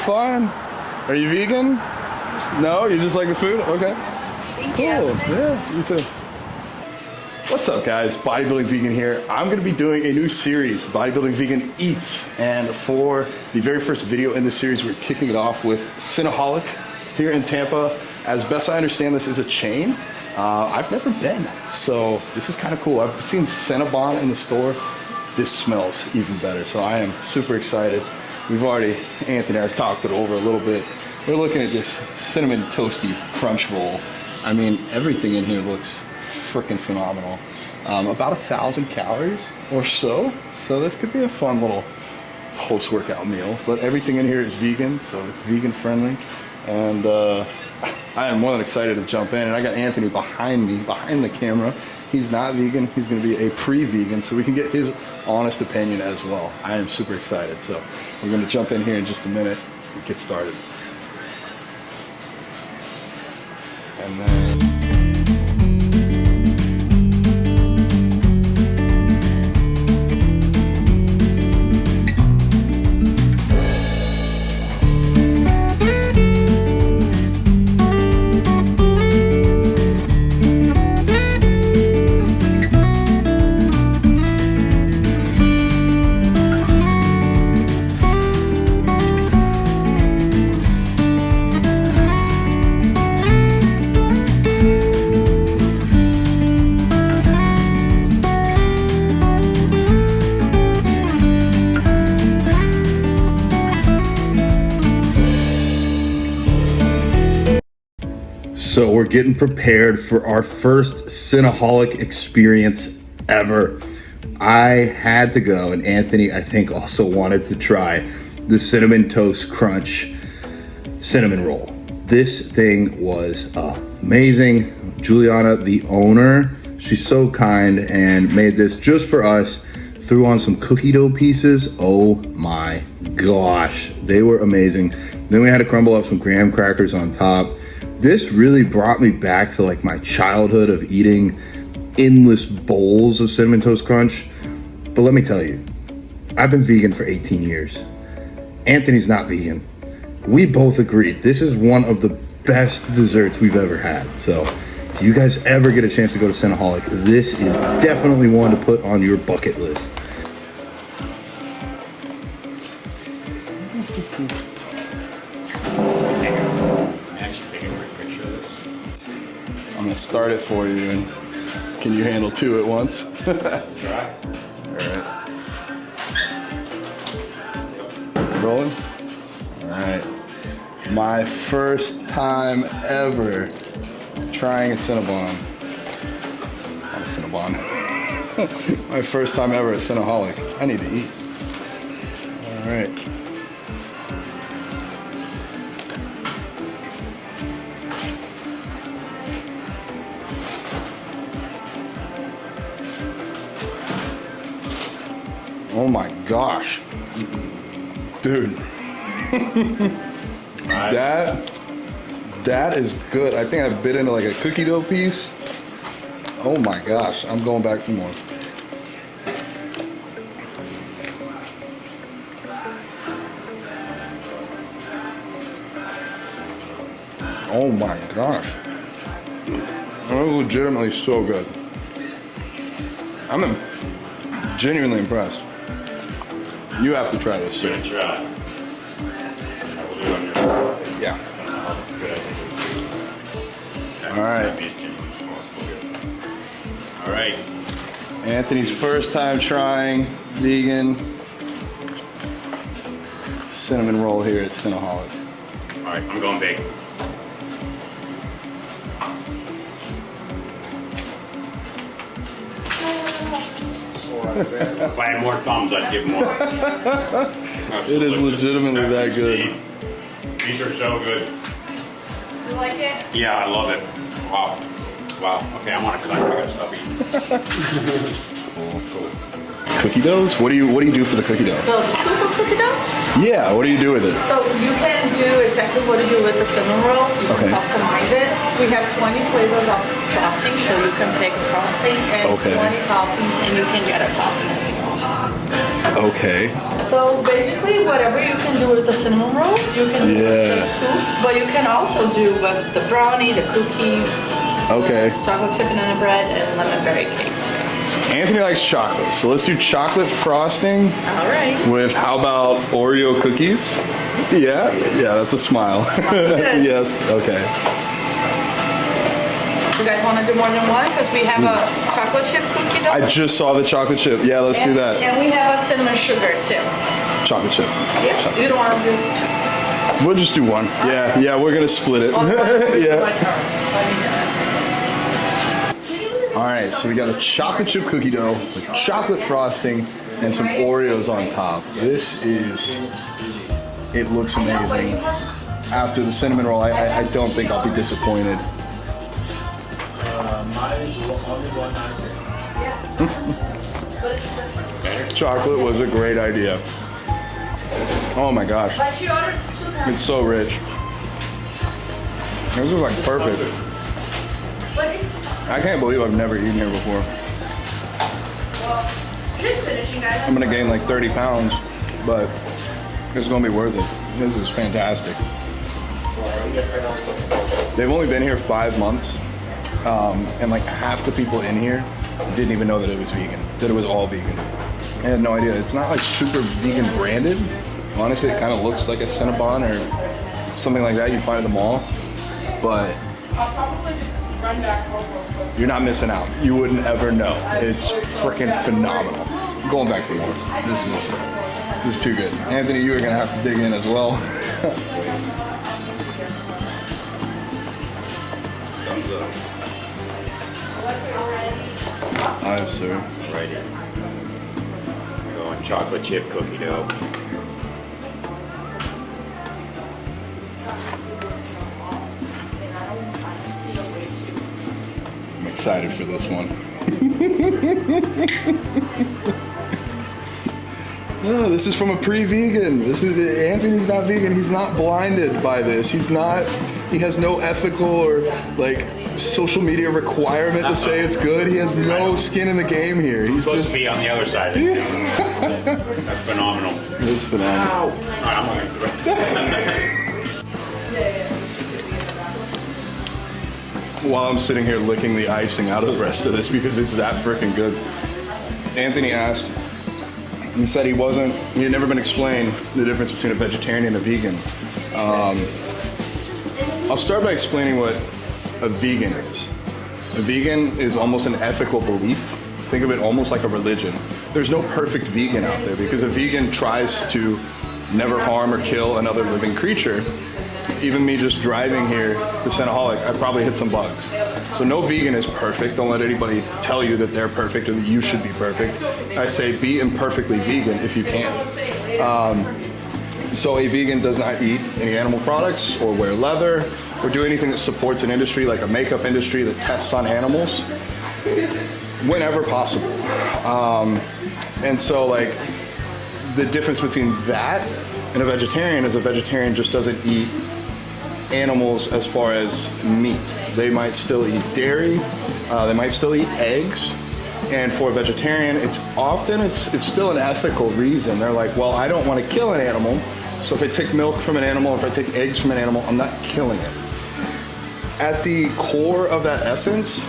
fine. Are you vegan? No, you just like the food? Okay. Thank you. Yeah, you too. What's up guys, Bodybuilding Vegan here. I'm gonna be doing a new series, Bodybuilding Vegan Eats. And for the very first video in this series, we're kicking it off with Cinnaholic here in Tampa. As best I understand, this is a chain. I've never been, so this is kind of cool. I've seen Cinnabon in the store. This smells even better, so I am super excited. We've already, Anthony and I have talked it over a little bit. We're looking at this cinnamon toasty crunch roll. I mean, everything in here looks freaking phenomenal. About 1,000 calories or so. So this could be a fun little post-workout meal. But everything in here is vegan, so it's vegan friendly. And I am more than excited to jump in. And I got Anthony behind me, behind the camera. He's not vegan. He's going to be a pre-vegan, so we can get his honest opinion as well. I am super excited. So we're going to jump in here in just a minute and get started. And then... So we're getting prepared for our first Cinnaholic experience ever. I had to go, and Anthony, I think, also wanted to try the Cinnamon Toast Crunch cinnamon roll. This thing was amazing. Juliana, the owner, she's so kind and made this just for us. Threw on some cookie dough pieces. Oh my gosh, they were amazing. Then we had to crumble up some graham crackers on top. This really brought me back to like my childhood of eating endless bowls of Cinnamon Toast Crunch. But let me tell you, I've been vegan for 18 years. Anthony's not vegan. We both agreed this is one of the best desserts we've ever had. So if you guys ever get a chance to go to Cinnaholic, this is definitely one to put on your bucket list. I'm gonna start it for you, and can you handle two at once? Try. All right. Rolling? All right. My first time ever trying a Cinnabon. Not a Cinnabon. My first time ever at Cinnaholic. I need to eat. All right. Oh my gosh, dude, that is good. I think I bit into like a cookie dough piece. Oh my gosh, I'm going back for more. Oh my gosh, that was legitimately so good. I'm genuinely impressed. You have to try this, sir. Good try. I will do it on your... Yeah. Good. All right. All right. Anthony's first time trying vegan cinnamon roll here at Cinnaholic. All right, I'm going big. If I had more thumbs, I'd give more. It is legitimately that good. These are so good. You like it? Yeah, I love it. Wow. Wow. Okay, I want to cut. I gotta stop eating. Cool. Cookie doughs? What do you do for the cookie dough? So the scoop of cookie dough? Yeah, what do you do with it? So you can do exactly what you do with the cinnamon rolls. You can customize it. We have 20 flavors of frosting, so you can pick a frosting and 20 toppings, and you can get a topping as well. Okay. So basically, whatever you can do with the cinnamon roll, you can do with the scoop, but you can also do with the brownie, the cookies, okay, the chocolate chip banana bread, and lemon berry cake too. So Anthony likes chocolate, so let's do chocolate frosting. All right. With how about Oreo cookies? Yeah, that's a smile. Yes, okay. You guys want to do more than one? Because we have a chocolate chip cookie dough. I just saw the chocolate chip. Yeah, let's do that. And we have a cinnamon sugar too. Chocolate chip. Yeah. Chocolate You don't want to do two? We'll just do one. Yeah, we're gonna split it. All right, so we got a chocolate chip cookie dough with chocolate frosting and some Oreos on top. It looks amazing. After the cinnamon roll, I don't think I'll be disappointed. Chocolate was a great idea. Oh my gosh. It's so rich. This is like perfect. I can't believe I've never eaten here before. I'm gonna gain like 30 pounds, but it's gonna be worth it. This is fantastic. They've only been here 5 months, and like half the people in here didn't even know that it was vegan, that it was all vegan. I had no idea. It's not like super vegan branded. Honestly, it kind of looks like a Cinnabon or something like that you find at the mall, but you're not missing out. You wouldn't ever know. It's freaking phenomenal. I'm going back for more. This is too good. Anthony, you are gonna have to dig in as well. Thumbs up. Hi, sir. Right in. Going chocolate chip cookie dough. I'm excited for this one. Oh, this is from a pre-vegan. Anthony's not vegan. He's not blinded by this. He has no ethical or like social media requirement to say it's good. He has no skin in the game here. He's supposed to be on the other side of it. That's phenomenal. It is phenomenal. All right, I'm gonna While I'm sitting here licking the icing out of the rest of this because it's that freaking good. Anthony asked, he said he had never been explained the difference between a vegetarian and a vegan. I'll start by explaining what a vegan is. A vegan is almost an ethical belief. Think of it almost like a religion. There's no perfect vegan out there because a vegan tries to never harm or kill another living creature. Even me just driving here to Cinnaholic, I probably hit some bugs. So no vegan is perfect. Don't let anybody tell you that they're perfect or that you should be perfect. I say be imperfectly vegan if you can. So a vegan does not eat any animal products or wear leather or do anything that supports an industry like a makeup industry that tests on animals whenever possible. And so like the difference between that and a vegetarian is a vegetarian just doesn't eat animals as far as meat. They might still eat dairy, they might still eat eggs, and for a vegetarian, it's still an ethical reason. They're like, well, I don't want to kill an animal, so if I take milk from an animal, if I take eggs from an animal, I'm not killing it. At the core of that essence,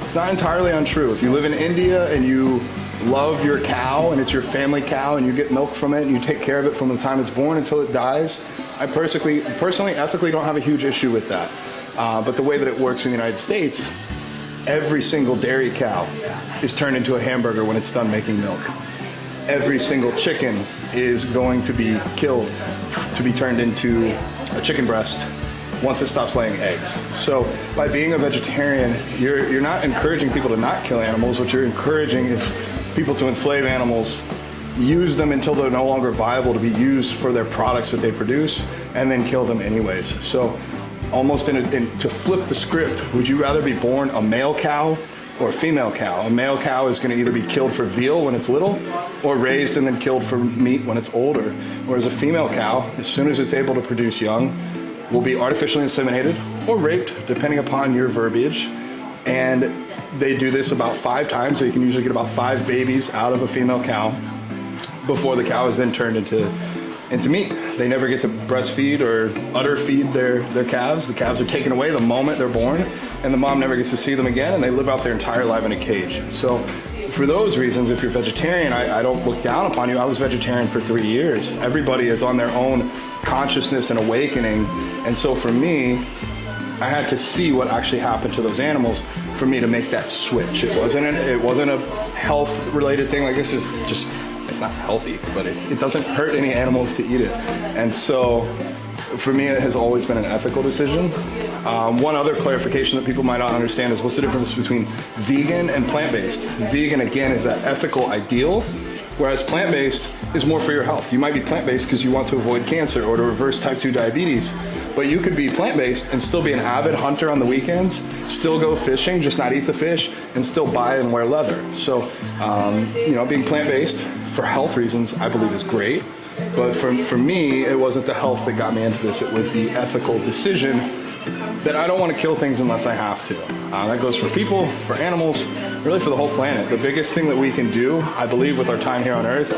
it's not entirely untrue. If you live in India and you love your cow and it's your family cow and you get milk from it and you take care of it from the time it's born until it dies, I personally, ethically don't have a huge issue with that. But the way that it works in the United States, every single dairy cow is turned into a hamburger when it's done making milk. Every single chicken is going to be killed to be turned into a chicken breast once it stops laying eggs. So by being a vegetarian, you're not encouraging people to not kill animals. What you're encouraging is people to enslave animals, use them until they're no longer viable to be used for their products that they produce, and then kill them anyways. So almost to flip the script, would you rather be born a male cow or a female cow? A male cow is going to either be killed for veal when it's little or raised and then killed for meat when it's older. Whereas a female cow, as soon as it's able to produce young, will be artificially inseminated or raped, depending upon your verbiage. And they do this about 5 times, so you can usually get about 5 babies out of a female cow. before the cow is then turned into meat. They never get to breastfeed or udder feed their calves. The calves are taken away the moment they're born, and the mom never gets to see them again, and they live out their entire life in a cage. So for those reasons, if you're vegetarian, I don't look down upon you. I was vegetarian for 3 years. Everybody is on their own consciousness and awakening. And so for me, I had to see what actually happened to those animals for me to make that switch. It wasn't a health related thing. Like, this is just, it's not healthy, but it doesn't hurt any animals to eat it. And so for me, it has always been an ethical decision. One other clarification that people might not understand is what's the difference between vegan and plant-based. Vegan, again, is that ethical ideal, whereas plant-based is more for your health. You might be plant-based because you want to avoid cancer or to reverse type 2 diabetes, but you could be plant-based and still be an avid hunter on the weekends, still go fishing, just not eat the fish, and still buy and wear leather. So, being plant-based for health reasons, I believe is great. But for me, it wasn't the health that got me into this. It was the ethical decision that I don't want to kill things unless I have to. That goes for people, for animals, really for the whole planet. The biggest thing that we can do, I believe, with our time here on Earth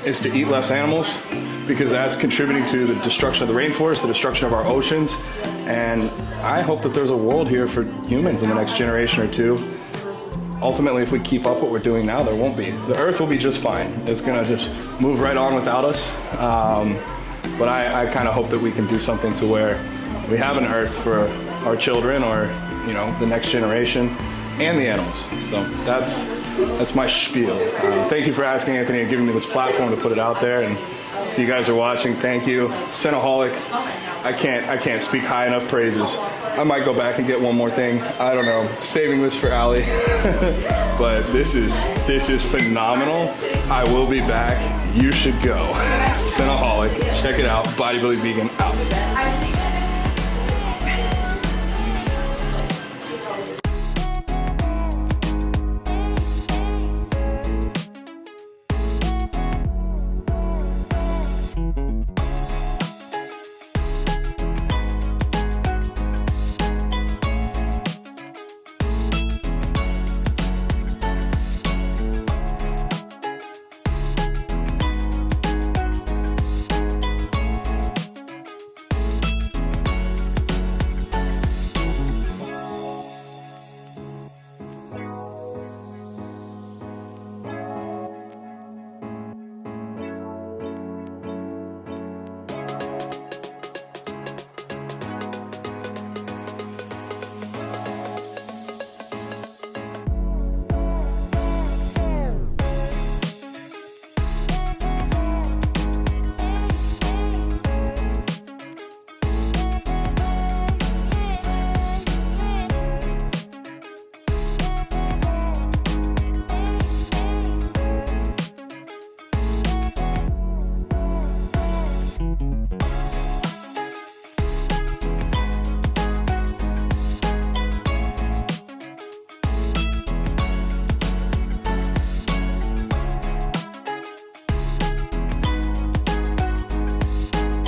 is to eat less animals, because that's contributing to the destruction of the rainforest, the destruction of our oceans. And I hope that there's a world here for humans in the next generation or two. Ultimately, if we keep up what we're doing now, there won't be. The Earth will be just fine. It's going to just move right on without us. But I kind of hope that we can do something to where we have an Earth for our children, or the next generation, and the animals. So that's my spiel. Thank you for asking, Anthony, and giving me this platform to put it out there. And if you guys are watching, thank you. Cinnaholic, I can't speak high enough praises. I might go back and get one more thing. I don't know. Saving this for Allie. But this is phenomenal. I will be back. You should go. Cinnaholic. Check it out. Bodybuilding Vegan out.